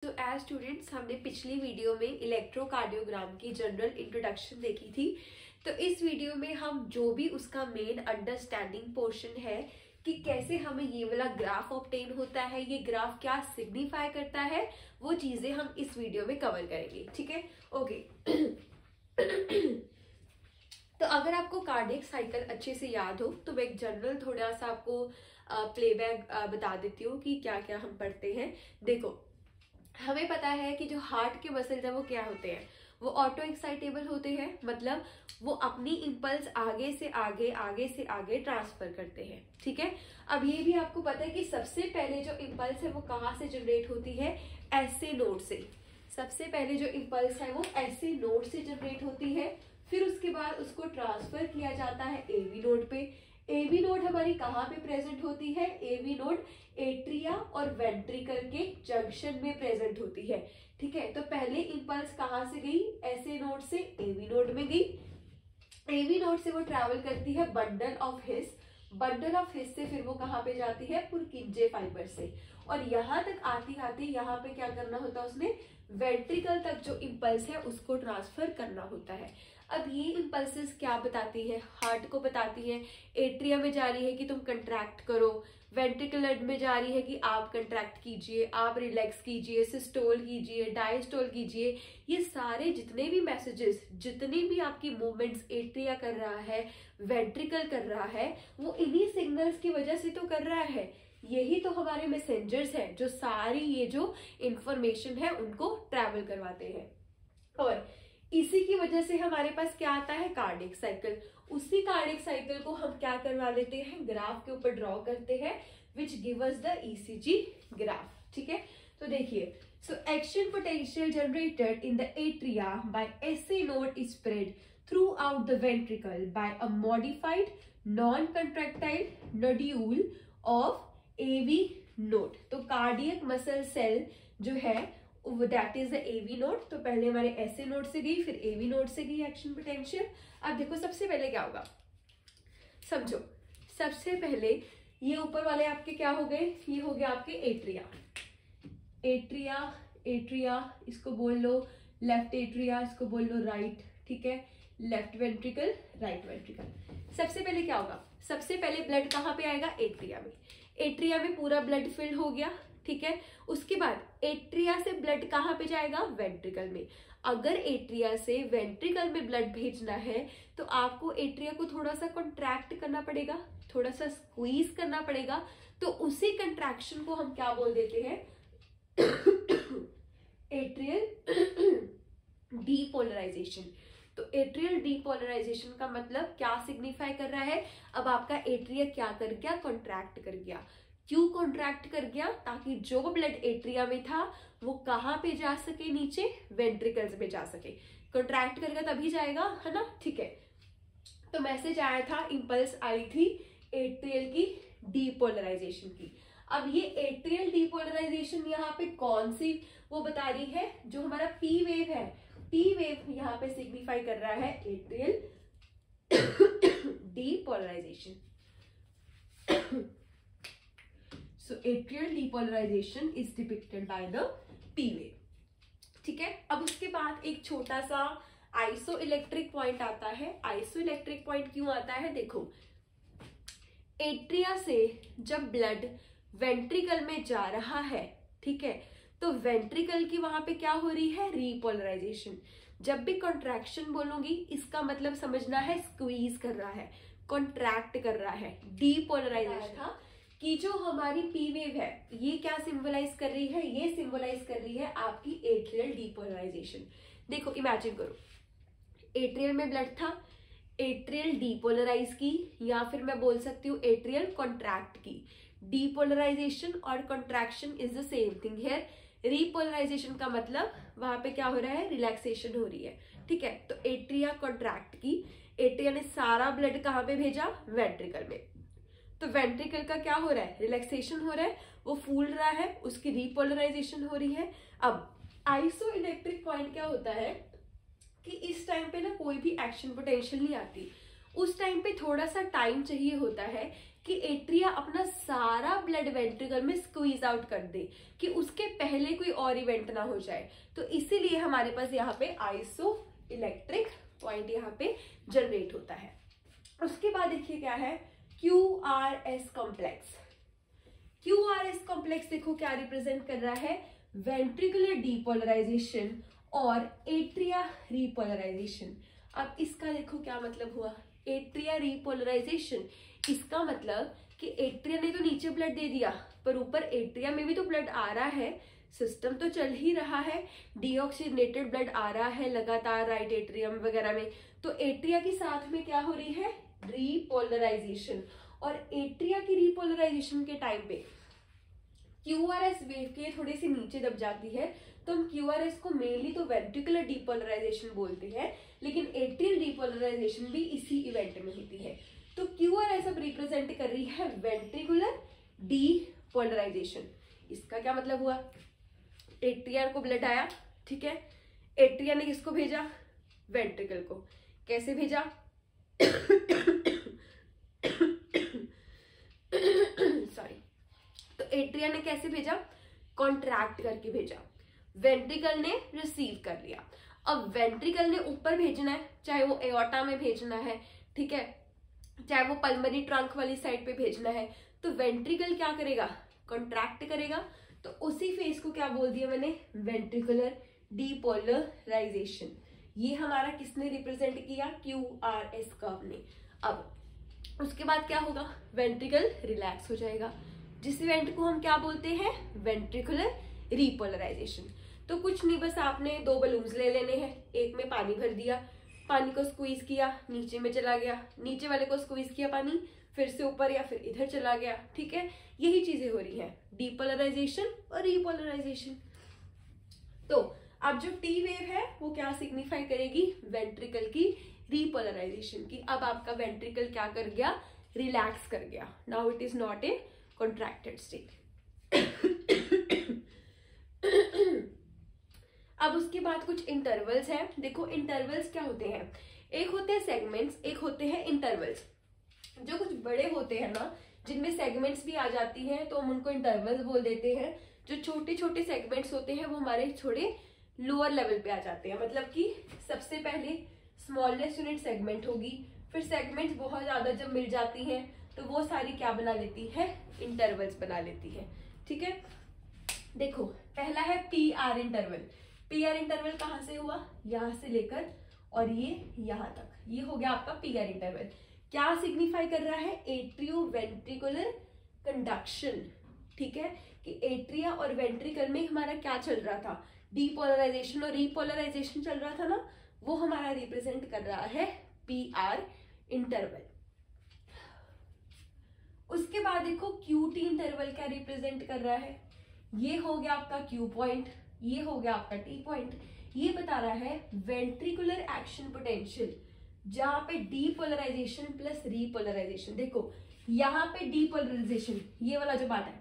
तो as students हमने पिछली वीडियो में इलेक्ट्रोकार्डियोग्राम की जनरल इंट्रोडक्शन देखी थी। तो इस वीडियो में हम जो भी उसका मेन अंडरस्टैंडिंग पोर्शन है कि कैसे हमें ये वाला ग्राफ ऑब्टेन होता है, ये ग्राफ क्या सिग्निफाई करता है, वो चीजें हम इस वीडियो में कवर करेंगे। ठीक है, ओके। तो अगर आपको कार्डियक साइकिल अच्छे से याद हो तो मैं एक जनरल थोड़ा सा आपको प्लेबैक बता देती हूँ कि क्या क्या हम पढ़ते हैं। देखो, हमें पता है कि जो हार्ट के मसल्स है वो क्या होते हैं, वो ऑटो एक्साइटेबल होते हैं, मतलब वो अपनी इंपल्स आगे से आगे ट्रांसफर करते हैं। ठीक है, अब ये भी आपको पता है कि सबसे पहले जो इंपल्स है वो कहाँ से जनरेट होती है, ऐसे नोड से। सबसे पहले जो इंपल्स है वो ऐसे नोड से जनरेट होती है, फिर उसके बाद उसको ट्रांसफर किया जाता है एवी नोड पे। एवी नोड हमारी कहाँ पे प्रेजेंट होती है, एवी नोड एट्रिया और वेंट्रिकल के जंक्शन में प्रेजेंट होती है। ठीक है, तो पहले इंपल्स कहाँ से गई, ऐसे नोड से एवी नोड में गई। एवी नोड से वो ट्रैवल करती है bundle of his, bundle of his से फिर वो कहाँ पे जाती है, पुरकिंजे फाइबर से, और यहाँ तक आती आती यहाँ पे क्या करना होता है, उसने वेंट्रिकल तक जो इंपल्स है उसको ट्रांसफर करना होता है। अब ये इंपल्सेस क्या बताती है, हार्ट को बताती है। एट्रिया में जा रही है कि तुम कंट्रैक्ट करो, वेंट्रिकुलर में जा रही है कि आप कंट्रैक्ट कीजिए, आप रिलैक्स कीजिए, सिस्टोल कीजिए, डायस्टोल कीजिए। ये सारे जितने भी मैसेजेस, जितनी भी आपकी मूवमेंट्स एट्रिया कर रहा है, वेंट्रिकल कर रहा है, वो इन्हीं सिग्नल्स की वजह से तो कर रहा है। यही तो हमारे मैसेंजर्स हैं जो सारी ये जो इंफॉर्मेशन है उनको ट्रैवल करवाते हैं, और इसी की वजह से हमारे पास क्या आता है, कार्डियक साइकिल। उसी कार्डियक साइकिल को हम क्या करवा लेते हैं, ग्राफ के ऊपर ड्रॉ करते हैं, which give us the ECG graph. ठीक है, तो देखिए, so action potential generated in the atria by SA node is spread throughout the ventricle by a modified non contractile nodule of AV node. तो cardiac muscle cell जो है that is the AV node. तो पहले हमारे ऐसे node से गई, फिर एवी नोड से गई एक्शन पोटेंशियल। अब देखो सबसे पहले क्या होगा, समझो। सबसे पहले ये ऊपर वाले आपके क्या हो गए, ये हो गया आपके एट्रिया। एट्रिया एट्रिया इसको बोल लो लेफ्ट एट्रिया, इसको बोल लो राइट। ठीक है, लेफ्ट वेंट्रिकल, राइट वेंट्रिकल। सबसे पहले क्या होगा, सबसे पहले ब्लड कहाँ पे आएगा, एट्रिया में। एट्रिया में पूरा ब्लड फिल हो गया। ठीक है, उसके बाद एट्रिया से ब्लड कहाँ पे जाएगा, वेंट्रिकल में। अगर एट्रिया से वेंट्रिकल में ब्लड भेजना है तो आपको एट्रिया को थोड़ा सा कॉन्ट्रैक्ट करना पड़ेगा, थोड़ा सा स्क्वीज करना पड़ेगा। तो उसी कंट्रैक्शन को हम क्या बोल देते हैं, एट्रियल डीपोलराइजेशन। तो एट्रियल डीपोलराइजेशन का मतलब क्या सिग्निफाई कर रहा है, अब आपका एट्रिया क्या कर गया, कॉन्ट्रैक्ट कर गया। क्यों कॉन्ट्रैक्ट कर गया, ताकि जो ब्लड एट्रिया में था वो कहाँ पे जा सके, नीचे वेंट्रिकल्स में जा सके। कॉन्ट्रैक्ट करेगा तभी जाएगा, है ना। ठीक है, तो मैसेज आया था, इंपल्स आई थी एट्रियल की डीपोलराइजेशन की। अब ये एट्रियल डीपोलराइजेशन यहाँ पे कौन सी वो बता रही है, जो हमारा पी वेव है, पी वेव यहाँ पे सिग्निफाई कर रहा है atrial depolarisation. So atrial depolarization is depicted by the P wave। ठीक है, अब उसके बाद एक छोटा सा आइसो इलेक्ट्रिक पॉइंट आता है। आइसो इलेक्ट्रिक पॉइंट क्यों आता है, देखो, एट्रिया से जब ब्लड वेंट्रिकल में जा रहा है, ठीक है, तो वेंट्रिकल की वहां पे क्या हो रही है, रीपोलराइजेशन। जब भी कॉन्ट्रैक्शन बोलूंगी इसका मतलब समझना है स्क्वीज कर रहा है, कॉन्ट्रैक्ट कर रहा है। डीपोलराइजेशन था कि जो हमारी पी वेव है ये क्या सिंबलाइज कर रही है, ये सिंबलाइज कर रही है आपकी एट्रियल डीपोलराइजेशन। देखो इमेजिन करो, एट्रियल में ब्लड था, एट्रियल डीपोलराइज की, या फिर मैं बोल सकती हूँ एट्रियल कॉन्ट्रैक्ट की। डीपोलराइजेशन और contraction is the same thing here. Repolarisation का मतलब वहां पे क्या हो रहा है, रिलैक्सेशन हो रही है। ठीक है, तो एट्रिया कॉन्ट्रैक्ट की, एट्रिया ने सारा ब्लड कहाँ पे भेजा, वेंट्रिकल में। तो वेंट्रिकल का क्या हो रहा है, रिलैक्सेशन हो रहा है, वो फूल रहा है, उसकी रीपोलराइजेशन हो रही है। अब आइसो इलेक्ट्रिक पॉइंट क्या होता है कि इस टाइम पे ना कोई भी एक्शन पोटेंशियल नहीं आती। उस टाइम पे थोड़ा सा टाइम चाहिए होता है कि कि एट्रिया अपना सारा ब्लड वेंट्रिकल में स्क्वीज आउट कर दे, कि उसके पहले कोई और इवेंट ना हो जाए। तो इसीलिए हमारे पास यहाँ पे आइसो इलेक्ट्रिक पॉइंट यहाँ पे जनरेट होता है। उसके बाद देखिए क्या है, QRS कॉम्प्लेक्स। QRS कॉम्प्लेक्स देखो क्या रिप्रेजेंट कर रहा है, वेंट्रिकुलर डीपोलराइजेशन और एट्रिया रीपोलराइजेशन। अब इसका देखो क्या मतलब हुआ, एट्रिया रीपोलराइजेशन, इसका मतलब कि एट्रिया ने तो नीचे ब्लड दे दिया, पर ऊपर एट्रिया में भी तो ब्लड आ रहा है, सिस्टम तो चल ही रहा है, डीऑक्सीजनेटेड ब्लड आ रहा है लगातार राइट एट्रियम वगैरह में। तो एट्रिया के साथ में क्या हो रही है, रीपोलराइजेशन। और एट्रिया की रीपोलराइजेशन के टाइम पे QRS वेव के थोड़ी सी नीचे दब जाती है, तो हम QRS को मेनली तो वेंट्रिकुलर डीपोलराइजेशन बोलते हैं, लेकिन एट्रियल डीपोलराइजेशन भी इसी इवेंट में होती है। तो QRS अब रिप्रेजेंट कर रही है वेंट्रिकुलर डीपोलराइजेशन। इसका क्या मतलब हुआ, एट्रिया को ब्लड आया, ठीक है, एट्रिया ने किसको भेजा, वेंट्रिकल को। कैसे भेजा सॉरी, तो एट्रिया ने कैसे भेजा, कॉन्ट्रैक्ट करके भेजा, वेंट्रिकल ने रिसीव कर लिया। अब वेंट्रिकल ने ऊपर भेजना है, चाहे वो एओर्टा में भेजना है, ठीक है, चाहे वो पल्मोनरी ट्रंक वाली साइड पे भेजना है, तो वेंट्रिकल क्या करेगा, कॉन्ट्रैक्ट करेगा। तो उसी फेज को क्या बोल दिया मैंने, वेंट्रिकुलर डीपोलराइजेशन। ये हमारा किसने रिप्रेजेंट किया, QRS कर्व ने। अब उसके बाद क्या होगा, वेंट्रिकल रिलैक्स हो जाएगा, जिस इवेंट को हम क्या बोलते हैं, वेंट्रिकुलर रीपोलराइजेशन। तो कुछ नहीं, बस आपने 2 बलून्स ले लेने हैं, एक में पानी भर दिया, पानी को स्क्वीज किया, नीचे में चला गया, नीचे वाले को स्क्वीज किया पानी, फिर से ऊपर या फिर इधर चला गया, ठीक है, यही चीजें हो रही हैं, डीपोलराइजेशन और रीपोलराइजेशन। तो अब जो टी वेव है वो क्या सिग्निफाई करेगी, वेंट्रिकल की रीपोलराइजेशन की। अब आपका वेंट्रिकल क्या कर गया, रिलैक्स कर गया, now it is not a contracted state. अब उसके बाद कुछ इंटरवल्स हैं। देखो इंटरवल्स क्या होते हैं, एक होते हैं सेगमेंट्स, एक होते हैं इंटरवल्स। जो कुछ बड़े होते हैं ना, जिनमें सेगमेंट्स भी आ जाती हैं, तो हम उनको इंटरवल्स बोल देते हैं। जो छोटे छोटे सेगमेंट्स होते हैं वो हमारे थोड़े लोअर लेवल पे आ जाते हैं, मतलब कि सबसे पहले स्मॉलेस्ट यूनिट सेगमेंट होगी, फिर सेगमेंट्स बहुत ज्यादा जब मिल जाती हैं तो वो सारी क्या बना लेती है, इंटरवल्स बना लेती है, ठीक है। देखो पहला है PR इंटरवल। PR इंटरवल कहाँ से हुआ, यहां से लेकर और ये यहां तक, ये हो गया आपका PR इंटरवल। क्या सिग्निफाई कर रहा है, एट्रियो वेंट्रिकुलर कंडक्शन, ठीक है, कि एट्रिया और वेंट्रिकल में हमारा क्या चल रहा था, डीपोलराइजेशन और रीपोलराइजेशन चल रहा था ना, वो हमारा रिप्रेजेंट कर रहा है PR इंटरवल। उसके बाद देखो QT इंटरवल क्या रिप्रेजेंट कर रहा है, ये हो गया आपका Q पॉइंट, ये हो गया आपका T पॉइंट। ये बता रहा है वेंट्रिकुलर एक्शन पोटेंशियल, जहां पे डीपोलराइजेशन प्लस रीपोलराइजेशन। देखो यहाँ पे डीपोलराइजेशन, ये वाला जो बात है,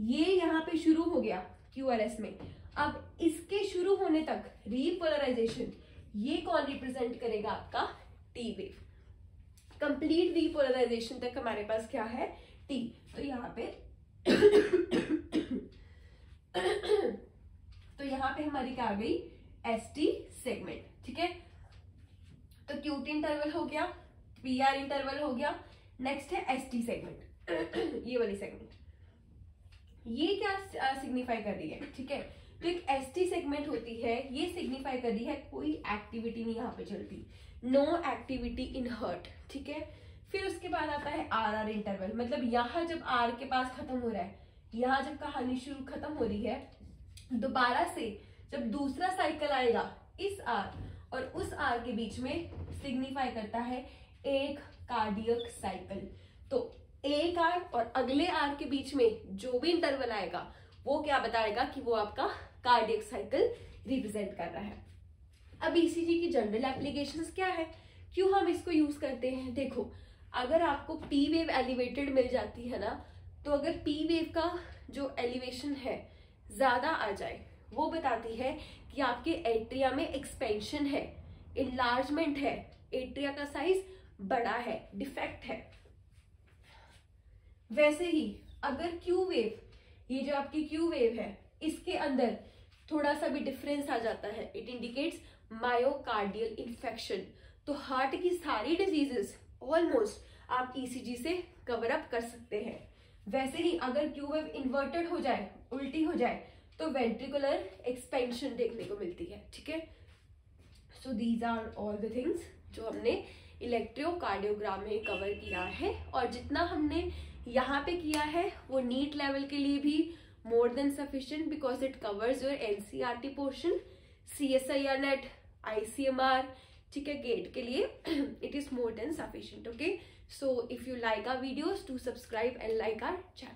ये यहाँ पे शुरू हो गया QRS में, अब इसके शुरू होने तक रीपोलराइजेशन, ये कौन रिप्रेजेंट करेगा, आपका T वेव। कंप्लीट रीपोलराइजेशन तक हमारे पास क्या है, T। तो यहाँ पे तो यहाँ पे हमारी क्या आ गई, ST सेगमेंट, ठीक है। तो QT इंटरवल हो गया, PR इंटरवल हो गया, नेक्स्ट है ST सेगमेंट ये वाली सेगमेंट, ये क्या सिग्निफाई कर रही है, ठीक है। तो एक ST सेगमेंट होती है, ये सिग्निफाई कर रही है कोई एक्टिविटी नहीं यहाँ पे चलती, नो एक्टिविटी इन हर्ट, ठीक है। फिर उसके बाद आता है RR इंटरवल, मतलब यहाँ जब R के पास खत्म हो रहा है, यहाँ जब कहानी शुरू खत्म हो रही है, दोबारा से जब दूसरा साइकिल आएगा इस R और उस R के बीच में सिग्निफाई करता है एक कार्डियक साइकिल। तो एक R और अगले R के बीच में जो भी इंटरवल आएगा वो क्या बताएगा कि वो आपका कार्डियक साइकिल रिप्रेजेंट कर रहा है। अब ECG की जनरल एप्लीकेशंस क्या है, क्यों हम इसको यूज करते हैं। देखो अगर आपको P वेव एलिवेटेड मिल जाती है ना, तो अगर P वेव का जो एलिवेशन है ज्यादा आ जाए, वो बताती है कि आपके एट्रिया में एक्सपेंशन है, इनलार्जमेंट है, एट्रिया का साइज बड़ा है, डिफेक्ट है। वैसे ही अगर क्यू वेव, ये जो आपकी क्यू वेव है, इसके अंदर थोड़ा सा भी डिफरेंस आ जाता है, इट इंडिकेट्स मायोकार्डियल इन्फेक्शन। तो हार्ट की सारी डिजीजेस ऑलमोस्ट आप ईसीजी से कवर अप कर सकते हैं। वैसे ही अगर क्यू वेव इन्वर्टेड हो जाए, उल्टी हो जाए, तो वेंट्रिकुलर एक्सपेंशन देखने को मिलती है। ठीक है, so these are all the things जो हमने इलेक्ट्रोकार्डियोग्राम में कवर किया है, और जितना हमने यहाँ पे किया है वो नीट लेवल के लिए भी more than sufficient, because it covers your NCERT portion, CSIR NET, ICMR, ठीक है, गेट के लिए it is more than sufficient. Okay, so if you like our videos, do subscribe and like our channel.